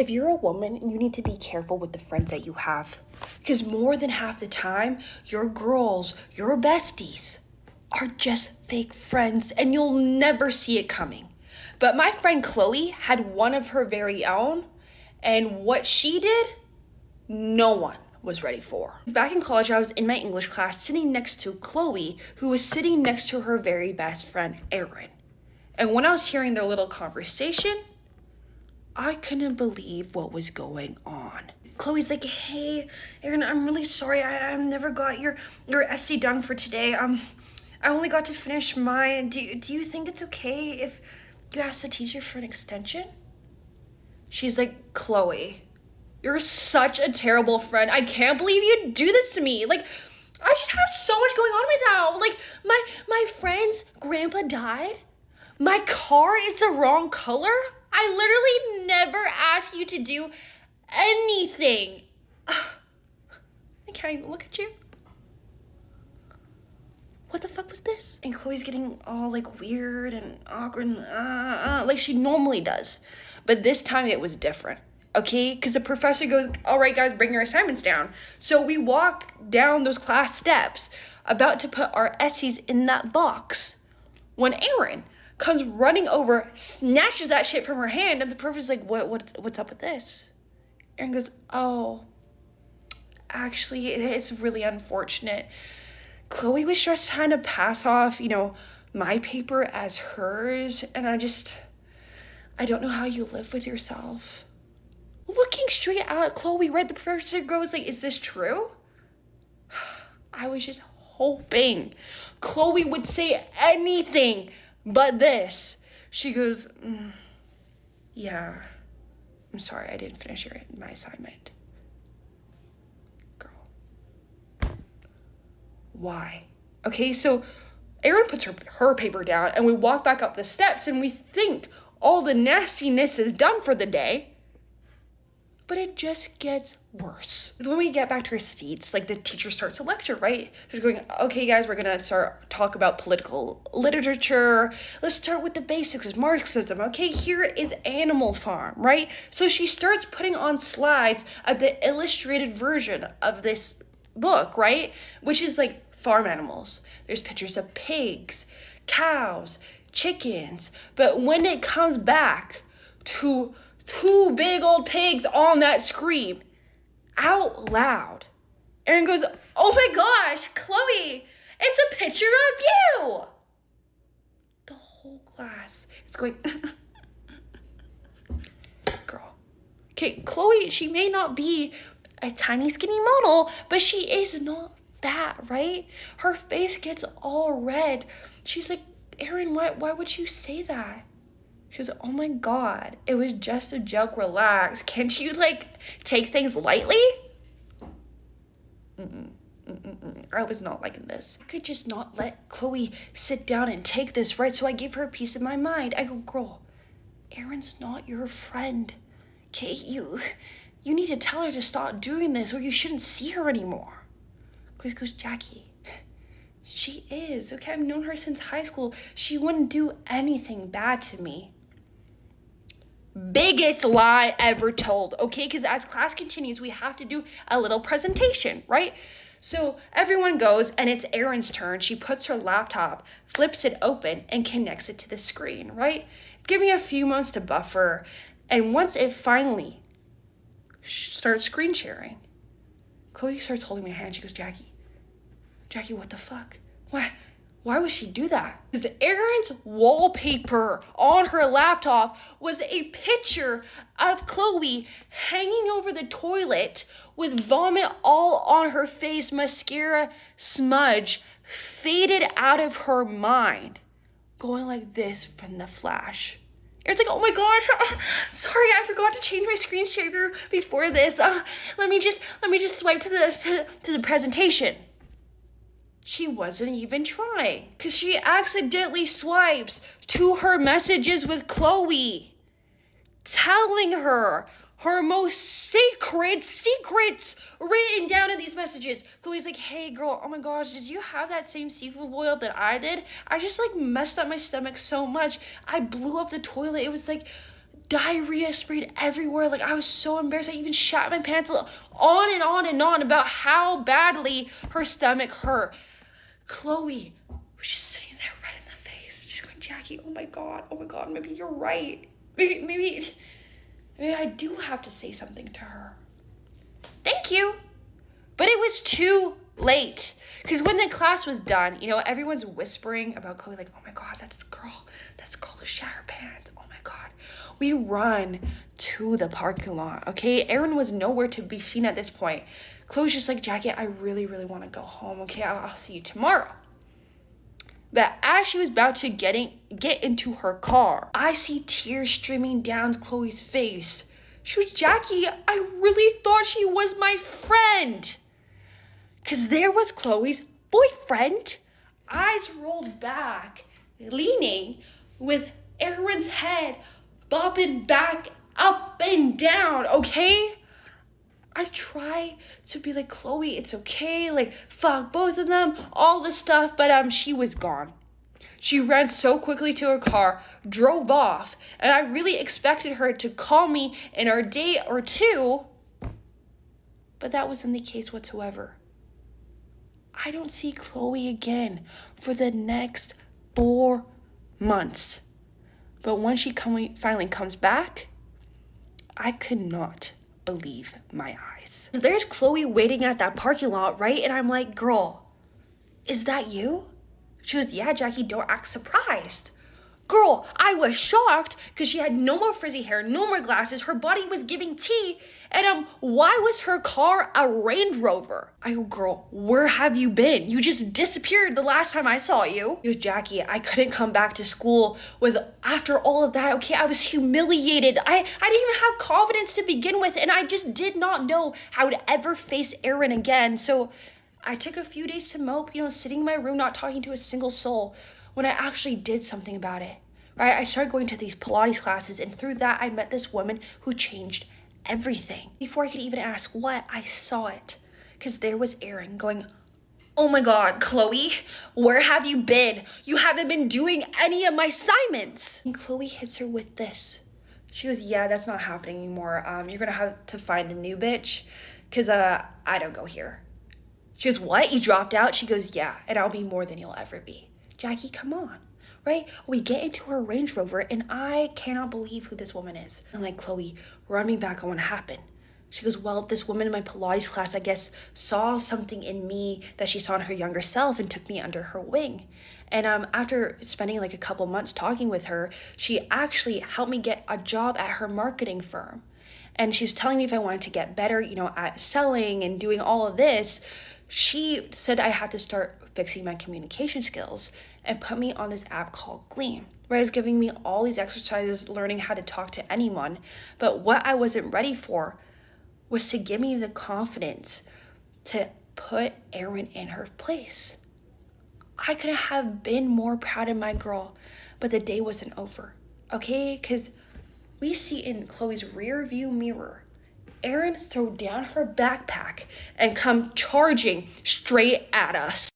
If you're a woman, you need to be careful with the friends that you have. Because more than half the time, your girls, your besties, are just fake friends and you'll never see it coming. But my friend Chloe had one of her very own, and what she did, no one was ready for. Back in college, I was in my English class sitting next to Chloe, who was sitting next to her very best friend, Erin. And when I was hearing their little conversation, I couldn't believe what was going on. Chloe's like, hey, Erin, I'm really sorry. I never got your essay done for today. I only got to finish mine. Do you think it's okay if you ask the teacher for an extension? She's like, Chloe, you're such a terrible friend. I can't believe you'd do this to me. Like, I just have so much going on right now. Like, my friend's grandpa died. My car is the wrong color. I literally never asked you to do anything. I can't even look at you. What the fuck was this? And Chloe's getting all like weird and awkward and like she normally does. But this time it was different, okay? Because the professor goes, all right, guys, bring your assignments down. So we walk down those class steps, about to put our essays in that box, when Erin comes running over, snatches that shit from her hand, and the professor's like, what's up with this? Erin goes, oh, actually, it's really unfortunate. Chloe was just trying to pass off, my paper as hers, and I don't know how you live with yourself. Looking straight at Chloe, right, the professor goes like, is this true? I was just hoping Chloe would say anything but this. She goes, yeah, I'm sorry, I didn't finish my assignment. Girl. Why? Okay, so Erin puts her paper down and we walk back up the steps and we think all the nastiness is done for the day. But it just gets worse. When we get back to our seats, like the teacher starts a lecture, right? She's going, okay, guys, we're gonna talk about political literature. Let's start with the basics of Marxism. Okay, here is Animal Farm, right? So she starts putting on slides of the illustrated version of this book, right? Which is like farm animals. There's pictures of pigs, cows, chickens. But when it comes back to two big old pigs on that screen, out loud, Erin goes, oh my gosh, Chloe, it's a picture of you. The whole class is going, girl. Okay, Chloe, she may not be a tiny skinny model, but she is not fat, right? Her face gets all red. She's like, Erin, why would you say that? She goes, oh my God, it was just a joke, relax. Can't you take things lightly? I was not liking this. I could just not let Chloe sit down and take this, right? So I gave her a piece of my mind. I go, girl, Erin's not your friend. Okay, you need to tell her to stop doing this or you shouldn't see her anymore. Chloe goes, Jackie, she is, okay? I've known her since high school. She wouldn't do anything bad to me. Biggest lie ever told, okay? Because as class continues, we have to do a little presentation, right? So everyone goes and it's Erin's turn. She puts her laptop, flips it open, and connects it to the screen, right? Give me a few moments to buffer. And once it finally starts screen sharing, Chloe starts holding my hand. She goes, Jackie, what the fuck? Why would she do that? Because Erin's wallpaper on her laptop was a picture of Chloe hanging over the toilet with vomit all on her face, mascara smudge faded out of her mind, going like this from the flash. Erin's like, oh my gosh, sorry, I forgot to change my screen sharer before this. Let me just swipe to the presentation. She wasn't even trying because she accidentally swipes to her messages with Chloe, telling her most sacred secrets written down in these messages. Chloe's like, hey girl, oh my gosh, did you have that same seafood boil that I did? I just messed up my stomach so much. I blew up the toilet. It was diarrhea sprayed everywhere. Like, I was so embarrassed. I even shat my pants, on and on and on about how badly her stomach hurt. Chloe was just sitting there red in the face. She's going, Jackie, oh my God, maybe you're right. Maybe I do have to say something to her. Thank you. But it was too late. Because when the class was done, everyone's whispering about Chloe, like, oh my God, that's the girl who shat her pants. Oh my God. We run to the parking lot, okay? Erin was nowhere to be seen at this point. Chloe's just like, Jackie, I really, really want to go home, okay? I'll see you tomorrow. But as she was about to get into her car, I see tears streaming down Chloe's face. She was, Jackie, I really thought she was my friend. Because there was Chloe's boyfriend, eyes rolled back, leaning with Erin's head bobbing back up and down, okay? I try to be like, Chloe, it's okay, like, fuck both of them, all this stuff, but she was gone. She ran so quickly to her car, drove off, and I really expected her to call me in a day or two, but that wasn't the case whatsoever. I don't see Chloe again for the next 4 months. But when she finally comes back, I could not believe my eyes. There's Chloe waiting at that parking lot, right? And I'm like, girl, is that you? She goes, yeah, Jackie, don't act surprised. Girl, I was shocked because she had no more frizzy hair, no more glasses. Her body was giving tea. And why was her car a Range Rover? I go, girl, where have you been? You just disappeared the last time I saw you. She goes, Jackie, I couldn't come back to school after all of that. Okay, I was humiliated. I didn't even have confidence to begin with, and I just did not know how to ever face Erin again. So I took a few days to mope, sitting in my room, not talking to a single soul, when I actually did something about it, right? I started going to these Pilates classes, and through that, I met this woman who changed everything. Before I could even ask what, I saw it. Because there was Erin going, oh my God, Chloe, where have you been? You haven't been doing any of my assignments. And Chloe hits her with this. She goes, yeah, that's not happening anymore. You're going to have to find a new bitch because I don't go here. She goes, what? You dropped out? She goes, yeah, and I'll be more than you'll ever be. Jackie, come on, right? We get into her Range Rover, and I cannot believe who this woman is. I'm like, Chloe, run me back on what happened. She goes, well, this woman in my Pilates class, I guess, saw something in me that she saw in her younger self and took me under her wing. And after spending like a couple months talking with her, she actually helped me get a job at her marketing firm. And she was telling me if I wanted to get better, at selling and doing all of this, she said I had to start fixing my communication skills and put me on this app called Gleam, where it's giving me all these exercises, learning how to talk to anyone. But what I wasn't ready for was to give me the confidence to put Erin in her place. I couldn't have been more proud of my girl, but the day wasn't over, okay? Because we see in Chloe's rear view mirror, Erin throw down her backpack and come charging straight at us.